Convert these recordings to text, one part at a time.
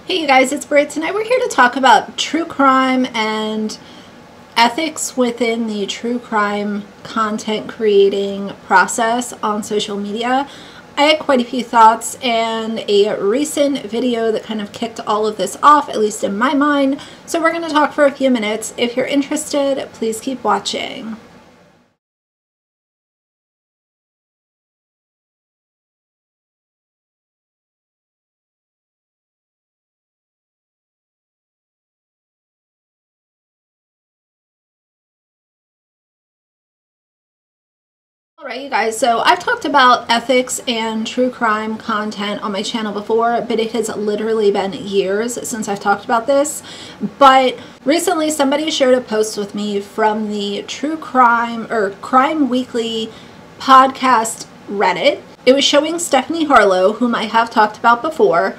Hey you guys, it's Britt. Tonight we're here to talk about true crime and ethics within the true crime content creating process on social media. I had quite a few thoughts and a recent video that kind of kicked all of this off, at least in my mind. So we're going to talk for a few minutes. If you're interested, please keep watching. Alright you guys, so I've talked about ethics and true crime content on my channel before, but it has literally been years since I've talked about this. But recently somebody shared a post with me from the True Crime or Crime Weekly podcast Reddit. It was showing Stephanie Harlowe, whom I have talked about before,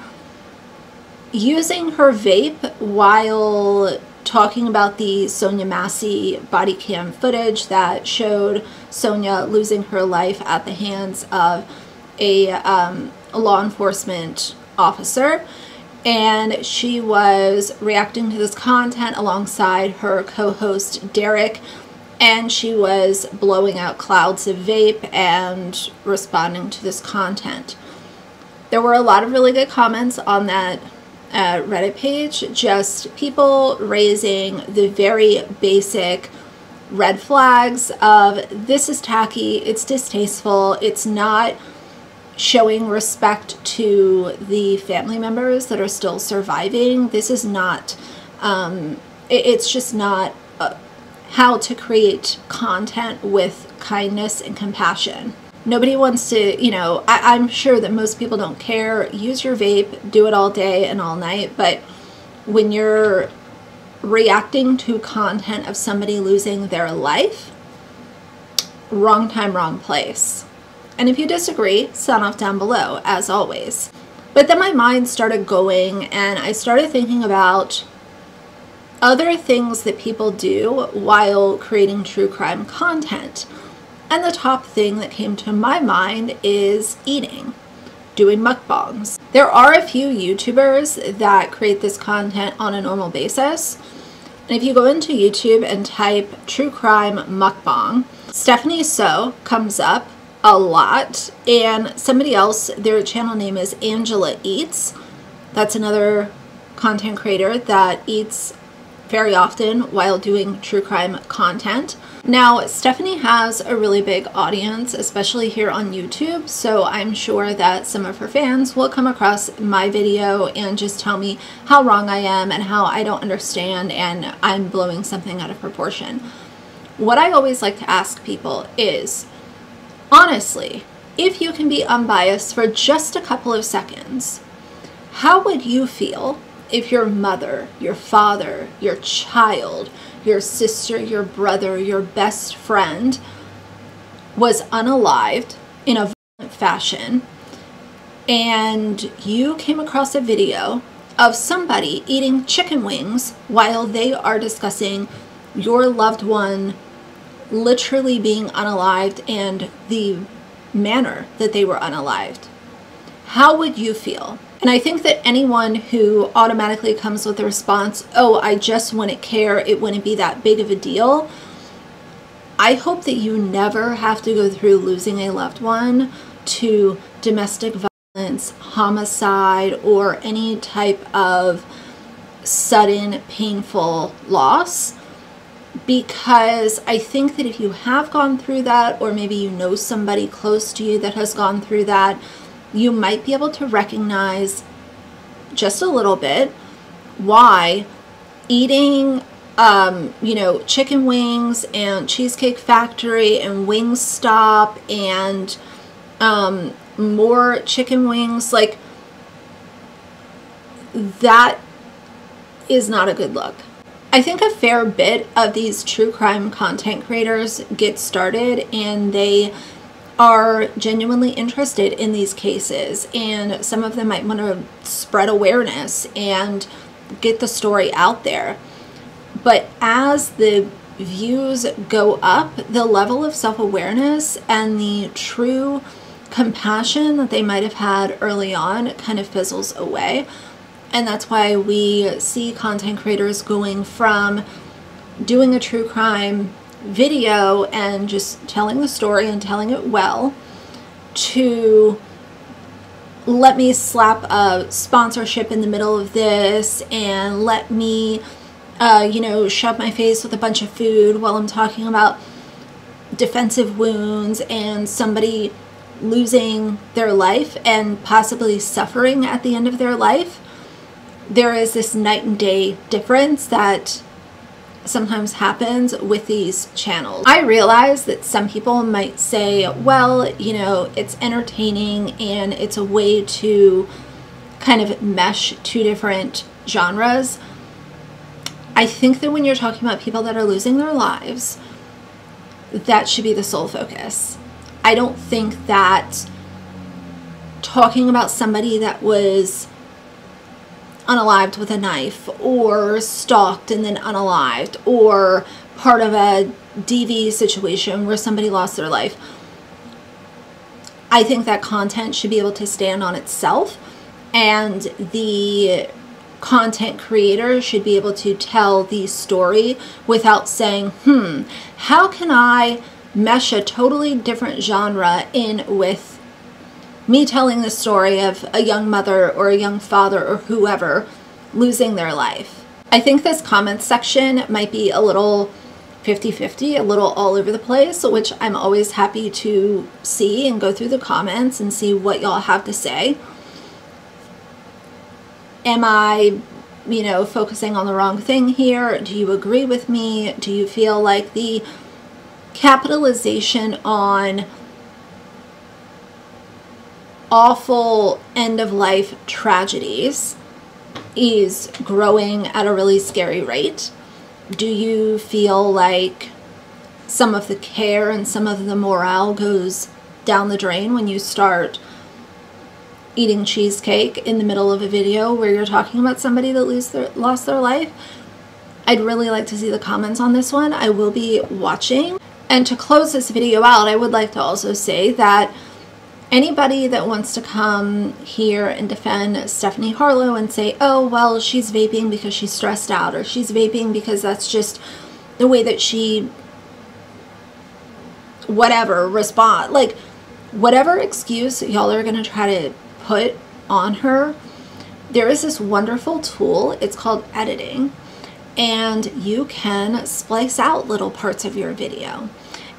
using her vape while talking about the Sonia Massey body cam footage that showed Sonia losing her life at the hands of a law enforcement officer. And she was reacting to this content alongside her co-host Derek, and she was blowing out clouds of vape and responding to this content. There were a lot of really good comments on that Reddit page, just people raising the very basic red flags of this is tacky, it's distasteful, it's not showing respect to the family members that are still surviving. This is not, it's just not how to create content with kindness and compassion. Nobody wants to, you know, I'm sure that most people don't care. Use your vape, do it all day and all night. But when you're reacting to content of somebody losing their life, wrong time, wrong place. And if you disagree, sound off down below, as always. But then my mind started going and I started thinking about other things that people do while creating true crime content. And the top thing that came to my mind is eating, doing mukbangs. There are a few YouTubers that create this content on a normal basis. And if you go into YouTube and type true crime mukbang, Stephanie Soo comes up a lot. And somebody else, their channel name is Angela Eats. That's another content creator that eats very often while doing true crime content. Now, Stephanie has a really big audience, especially here on YouTube, so I'm sure that some of her fans will come across my video and just tell me how wrong I am and how I don't understand and I'm blowing something out of proportion. What I always like to ask people is, honestly, if you can be unbiased for just a couple of seconds, how would you feel if your mother, your father, your child, your sister, your brother, your best friend was unalived in a violent fashion and you came across a video of somebody eating chicken wings while they are discussing your loved one literally being unalived and the manner that they were unalived? How would you feel? And I think that anyone who automatically comes with the response, oh, I just wouldn't care, it wouldn't be that big of a deal, I hope that you never have to go through losing a loved one to domestic violence, homicide, or any type of sudden painful loss. Because I think that if you have gone through that, or maybe you know somebody close to you that has gone through that, you might be able to recognize just a little bit why eating, you know, chicken wings and Cheesecake Factory and Wingstop and more chicken wings, like, that is not a good look. I think a fair bit of these true crime content creators get started and they are genuinely interested in these cases, and some of them might want to spread awareness and get the story out there. But as the views go up, the level of self-awareness and the true compassion that they might have had early on kind of fizzles away. And that's why we see content creators going from doing a true crime video and just telling the story and telling it well to let me slap a sponsorship in the middle of this and let me, you know, shove my face with a bunch of food while I'm talking about defensive wounds and somebody losing their life and possibly suffering at the end of their life. There is this night and day difference that sometimes happens with these channels. I realize that some people might say, well, you know, it's entertaining and it's a way to kind of mesh two different genres. I think that when you're talking about people that are losing their lives, that should be the sole focus. I don't think that talking about somebody that was unalived with a knife or stalked and then unalived or part of a DV situation where somebody lost their life, I think that content should be able to stand on itself, and the content creator should be able to tell the story without saying, how can I mesh a totally different genre in with me telling the story of a young mother or a young father or whoever losing their life. I think this comment section might be a little 50-50, a little all over the place, which I'm always happy to see and go through the comments and see what y'all have to say. Am I, you know, focusing on the wrong thing here? Do you agree with me? Do you feel like the capitalization on awful end-of-life tragedies is growing at a really scary rate? Do you feel like some of the care and some of the morale goes down the drain when you start eating cheesecake in the middle of a video where you're talking about somebody that lost their life? I'd really like to see the comments on this one. I will be watching. And to close this video out, I would like to also say that anybody that wants to come here and defend Stephanie Harlowe and say, oh, well, she's vaping because she's stressed out, or she's vaping because that's just the way that she, whatever, respond, like, whatever excuse y'all are going to try to put on her, there is this wonderful tool. It's called editing, and you can splice out little parts of your video.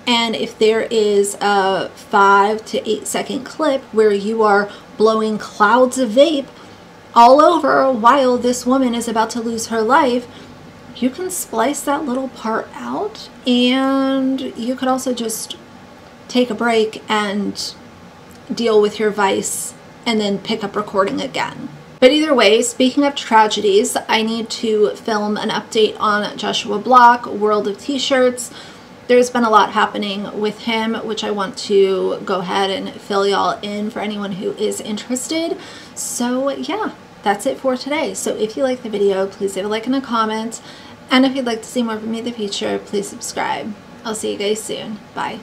And if there is a 5 to 8 second clip where you are blowing clouds of vape all over while this woman is about to lose her life, you can splice that little part out, and you could also just take a break and deal with your vice and then pick up recording again. But either way, speaking of tragedies, I need to film an update on Joshua Block, World of T-Shirts. There's been a lot happening with him, which I want to go ahead and fill y'all in for anyone who is interested. So yeah, that's it for today. So if you like the video, please leave a like and a comment. And if you'd like to see more from me in the future, please subscribe. I'll see you guys soon. Bye.